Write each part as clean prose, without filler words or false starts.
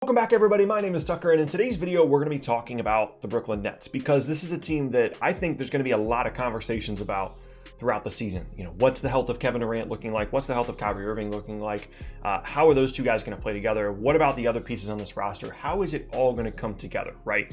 Welcome back, everybody. My name is Tucker, and in today's video, we're going to be talking about the Brooklyn Nets because this is a team that I think there's going to be a lot of conversations about throughout the season. You know, what's the health of Kevin Durant looking like? What's the health of Kyrie Irving looking like? How are those two guys going to play together? What about the other pieces on this roster? How is it all going to come together, right?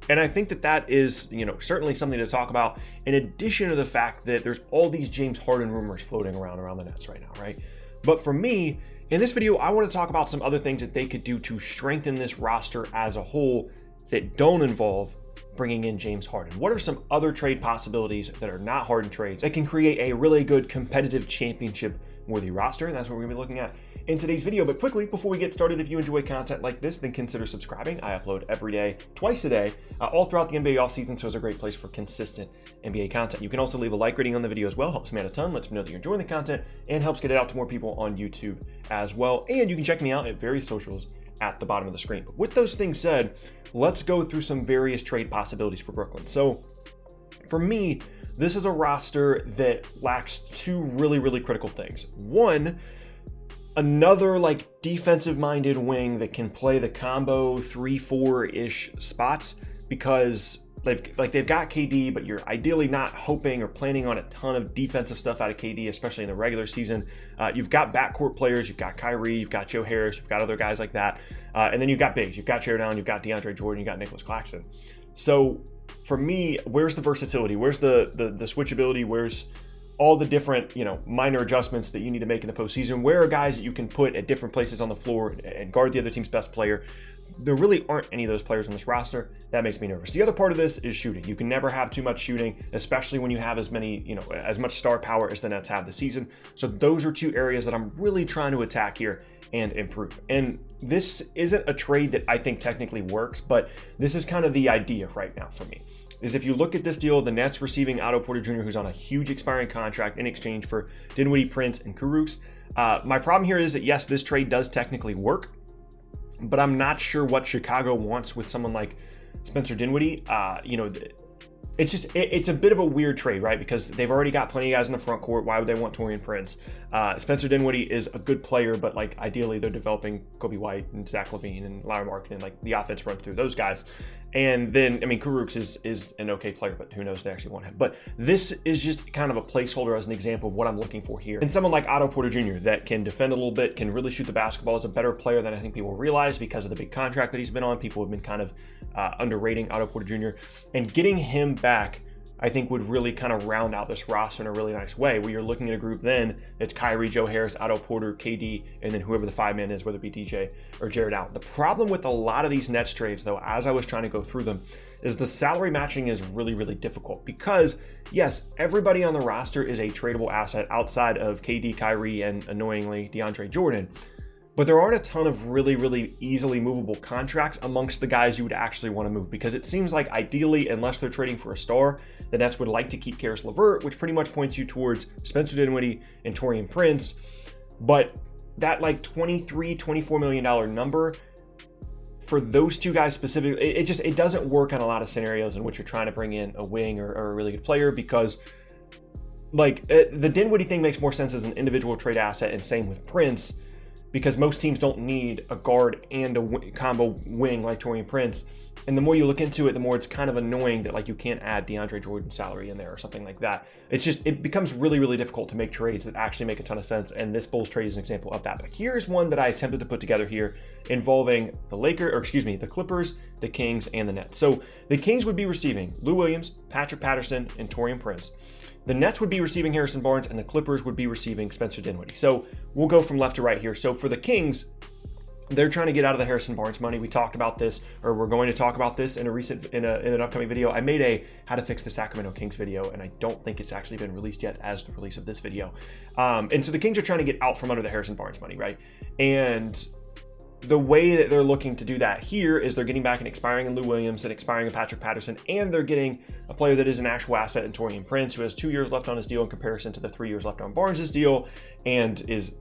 And I think that is, certainly something to talk about, in addition to the fact that there's all these James Harden rumors floating around the Nets right now, right? But for me, in this video, I want to talk about some other things that they could do to strengthen this roster as a whole that don't involve bringing in James Harden. What are some other trade possibilities that are not Harden trades that can create a really good competitive championship-worthy roster? And that's what we're going to be looking at in today's video. But quickly, before we get started, if you enjoy content like this, then consider subscribing. I upload every day, twice a day, all throughout the NBA offseason, so it's a great place for consistent NBA content. You can also leave a like rating on the video as well. Helps me out a ton, lets me know that you're enjoying the content, and helps get it out to more people on YouTube as well. And you can check me out at various socials at the bottom of the screen. But with those things said, let's go through some various trade possibilities for Brooklyn. So for me, this is a roster that lacks two really critical things. One, another defensive minded wing that can play the combo 3-4-ish spots, because they've got KD, but you're ideally not hoping or planning on a ton of defensive stuff out of KD, especially in the regular season. You've got backcourt players, you've got Kyrie, you've got Joe Harris, you've got other guys like that. And then you've got bigs, you've got Sheridan, you've got DeAndre Jordan, you've got Nicholas Claxton. So for me, where's the versatility? Where's the switchability? Where's all the different, minor adjustments that you need to make in the postseason? Where are guys that you can put at different places on the floor and guard the other team's best player? There really aren't any of those players on this roster. That makes me nervous. The other part of this is shooting. You can never have too much shooting, especially when you have as much star power as the Nets have this season. So those are two areas that I'm really trying to attack here and improve. And this isn't a trade that I think technically works, but this is kind of the idea right now for me. Is if you look at this deal, the Nets receiving Otto Porter Jr., who's on a huge expiring contract, in exchange for Dinwiddie, Prince, and Kurucs. My problem here is that, yes, this trade does technically work, but I'm not sure what Chicago wants with someone like Spencer Dinwiddie. It's a bit of a weird trade, right? Because they've already got plenty of guys in the front court. Why would they want Taurean Prince? Spencer Dinwiddie is a good player, but ideally they're developing Kobe White and Zach LaVine and Larry Markkinen, and the offense runs through those guys. And then, Kurucs is an okay player, but who knows, they actually want him. But this is just kind of a placeholder as an example of what I'm looking for here. And someone like Otto Porter Jr. that can defend a little bit, can really shoot the basketball, is a better player than I think people realize because of the big contract that he's been on. People have been kind of underrating Otto Porter Jr. And getting him back, I think, would really kind of round out this roster in a really nice way, where you're looking at a group then that's Kyrie, Joe Harris, Otto Porter, KD, and then whoever the five-man is, whether it be DJ or Jared Allen. The problem with a lot of these Nets trades, though, as I was trying to go through them, is the salary matching is really difficult because, yes, everybody on the roster is a tradable asset outside of KD, Kyrie, and annoyingly DeAndre Jordan. But there aren't a ton of really easily movable contracts amongst the guys you would actually want to move, because it seems like ideally, unless they're trading for a star, the Nets would like to keep Karis LeVert, which pretty much points you towards Spencer Dinwiddie and Taurean Prince. But that $23-24 million number for those two guys specifically, it doesn't work on a lot of scenarios in which you're trying to bring in a wing or a really good player, because the Dinwiddie thing makes more sense as an individual trade asset, and same with Prince, because most teams don't need a guard and a combo wing like Taurean Prince. And the more you look into it, the more it's kind of annoying that you can't add DeAndre Jordan's salary in there or something like that. It becomes really difficult to make trades that actually make a ton of sense, and this Bulls trade is an example of that. But here's one that I attempted to put together here involving the Clippers, the Kings, and the Nets. So the Kings would be receiving Lou Williams, Patrick Patterson, and Taurean Prince. The Nets would be receiving Harrison Barnes, and the Clippers would be receiving Spencer Dinwiddie. So we'll go from left to right here. So for the Kings, they're trying to get out of the Harrison Barnes money. We talked about this, or we're going to talk about this in an upcoming video. I made a how to fix the Sacramento Kings video, and I don't think it's actually been released yet as the release of this video. And so the Kings are trying to get out from under the Harrison Barnes money, right? And the way that they're looking to do that here is they're getting back an expiring Lou Williams and expiring Patrick Patterson, and they're getting a player that is an actual asset in Taurean Prince, who has 2 years left on his deal in comparison to the 3 years left on Barnes' deal, and is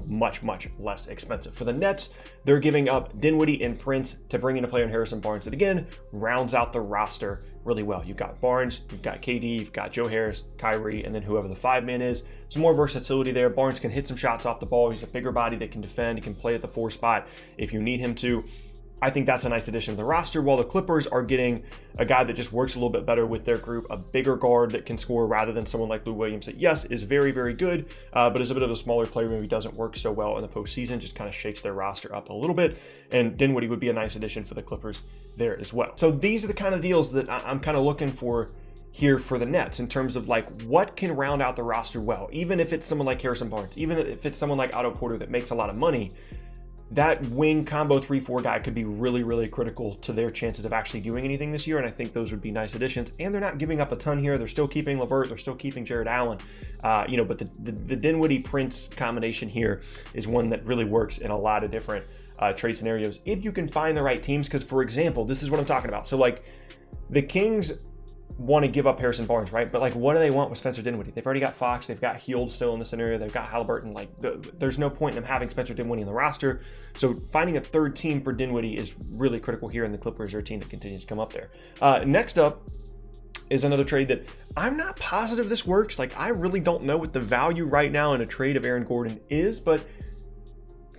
much less expensive. For the Nets, they're giving up Dinwiddie and Prince to bring in a player in Harrison Barnes that, again, rounds out the roster really well. You've got Barnes, you've got KD, you've got Joe Harris, Kyrie, and then whoever the five-man is. Some more versatility there. Barnes can hit some shots off the ball. He's a bigger body that can defend. He can play at the 4 spot if you need him to. I think that's a nice addition to the roster, while the Clippers are getting a guy that just works a little bit better with their group, a bigger guard that can score rather than someone like Lou Williams that, yes, is very, very good, but is a bit of a smaller player, maybe doesn't work so well in the postseason, just kind of shakes their roster up a little bit, and Dinwiddie would be a nice addition for the Clippers there as well. So these are the kind of deals that I'm kind of looking for here for the Nets in terms of like what can round out the roster well, even if it's someone like Harrison Barnes, even if it's someone like Otto Porter that makes a lot of money. That wing combo 3-4 guy could be really, really critical to their chances of actually doing anything this year, and I think those would be nice additions. And they're not giving up a ton here. They're still keeping LeVert. They're still keeping Jared Allen. But the Dinwiddie-Prince combination here is one that really works in a lot of different trade scenarios if you can find the right teams. Because, for example, this is what I'm talking about. So, like, the Kings want to give up Harrison Barnes, right? But like, what do they want with Spencer Dinwiddie? They've already got Fox, they've got Hield still in the scenario, they've got Halliburton. Like, there's no point in them having Spencer Dinwiddie in the roster. So finding a third team for Dinwiddie is really critical here, and the Clippers are a team that continues to come up there. Next up is another trade that I'm not positive this works. Like, I really don't know what the value right now in a trade of Aaron Gordon is, but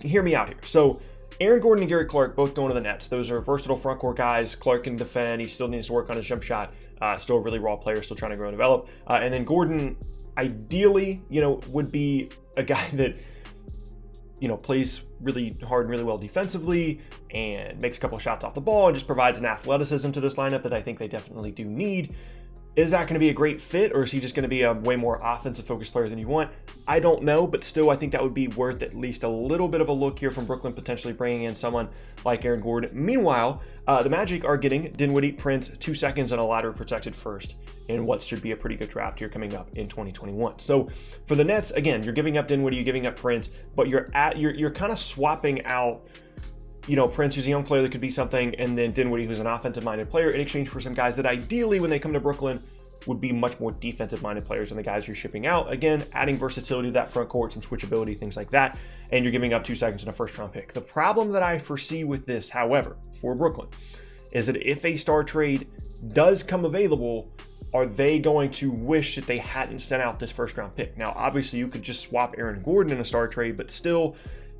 hear me out here. So Aaron Gordon and Gary Clark both going to the Nets. Those are versatile front court guys. Clark can defend. He still needs to work on his jump shot. Still a really raw player, still trying to grow and develop. And then Gordon, ideally, would be a guy that, plays really hard and really well defensively and makes a couple of shots off the ball and just provides an athleticism to this lineup that I think they definitely do need. Is that going to be a great fit, or is he just going to be a way more offensive-focused player than you want? I don't know, but still, I think that would be worth at least a little bit of a look here from Brooklyn, potentially bringing in someone like Aaron Gordon. Meanwhile, the Magic are getting Dinwiddie, Prince, 2 seconds, and a lottery-protected first in what should be a pretty good draft here coming up in 2021. So for the Nets, again, you're giving up Dinwiddie, you're giving up Prince, but you're kind of swapping out Prince, who's a young player that could be something, and then Dinwiddie, who's an offensive-minded player, in exchange for some guys that ideally, when they come to Brooklyn, would be much more defensive-minded players than the guys you're shipping out. Again, adding versatility to that front court, some switchability, things like that, and you're giving up 2 seconds and a first-round pick. The problem that I foresee with this, however, for Brooklyn, is that if a star trade does come available, are they going to wish that they hadn't sent out this first-round pick? Now, obviously, you could just swap Aaron Gordon in a star trade, but still,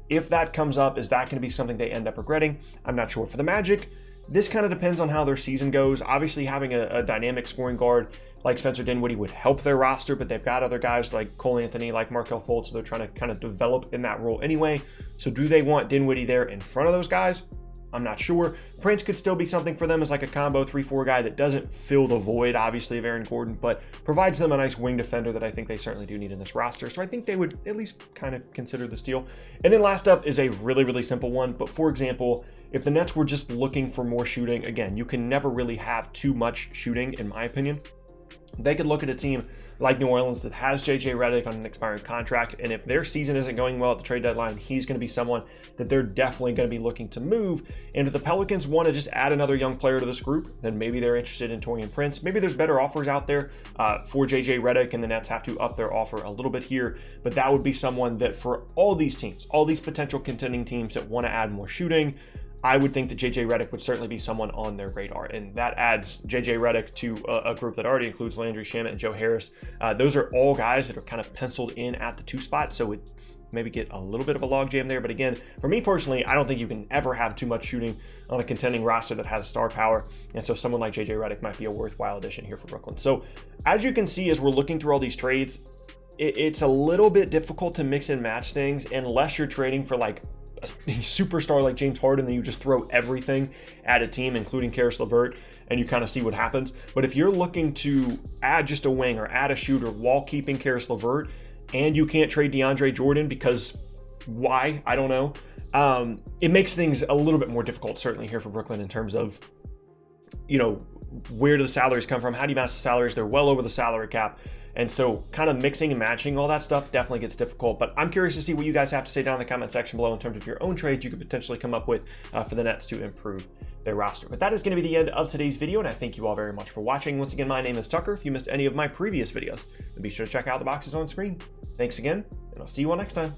if that comes up, is that going to be something they end up regretting? I'm not sure. For the Magic, this kind of depends on how their season goes. Obviously, having a dynamic scoring guard like Spencer Dinwiddie would help their roster, but they've got other guys like Cole Anthony, like Markelle Fultz, so they're trying to kind of develop in that role anyway. So do they want Dinwiddie there in front of those guys? I'm not sure. Prince could still be something for them as like a combo 3-4 guy that doesn't fill the void, obviously, of Aaron Gordon, but provides them a nice wing defender that I think they certainly do need in this roster. So I think they would at least kind of consider this deal. And then last up is a really, really simple one. But for example, if the Nets were just looking for more shooting, again, you can never really have too much shooting, in my opinion. They could look at a team like New Orleans that has JJ Redick on an expiring contract, and if their season isn't going well at the trade deadline, he's going to be someone that they're definitely going to be looking to move. And if the Pelicans want to just add another young player to this group, then maybe they're interested in Taurean Prince. Maybe there's better offers out there for JJ Redick, and the Nets have to up their offer a little bit here, but that would be someone that for all these teams, all these potential contending teams that want to add more shooting, I would think that JJ Redick would certainly be someone on their radar, and that adds JJ Redick to a group that already includes Landry Shamet and Joe Harris. Those are all guys that are kind of penciled in at the 2 spot, so it maybe get a little bit of a logjam there. But again, for me personally, I don't think you can ever have too much shooting on a contending roster that has star power, and so someone like JJ Redick might be a worthwhile addition here for Brooklyn. So as you can see, as we're looking through all these trades, it's a little bit difficult to mix and match things unless you're trading for like a superstar like James Harden, then you just throw everything at a team, including Karis LeVert, and you kind of see what happens. But if you're looking to add just a wing or add a shooter while keeping Karis LeVert, and you can't trade DeAndre Jordan because why? I don't know. It makes things a little bit more difficult, certainly here for Brooklyn, in terms of, where do the salaries come from? How do you match the salaries? They're well over the salary cap. And so kind of mixing and matching all that stuff definitely gets difficult. But I'm curious to see what you guys have to say down in the comment section below in terms of your own trades you could potentially come up with for the Nets to improve their roster. But that is going to be the end of today's video, and I thank you all very much for watching. Once again, my name is Tucker. If you missed any of my previous videos, then be sure to check out the boxes on screen. Thanks again, and I'll see you all next time.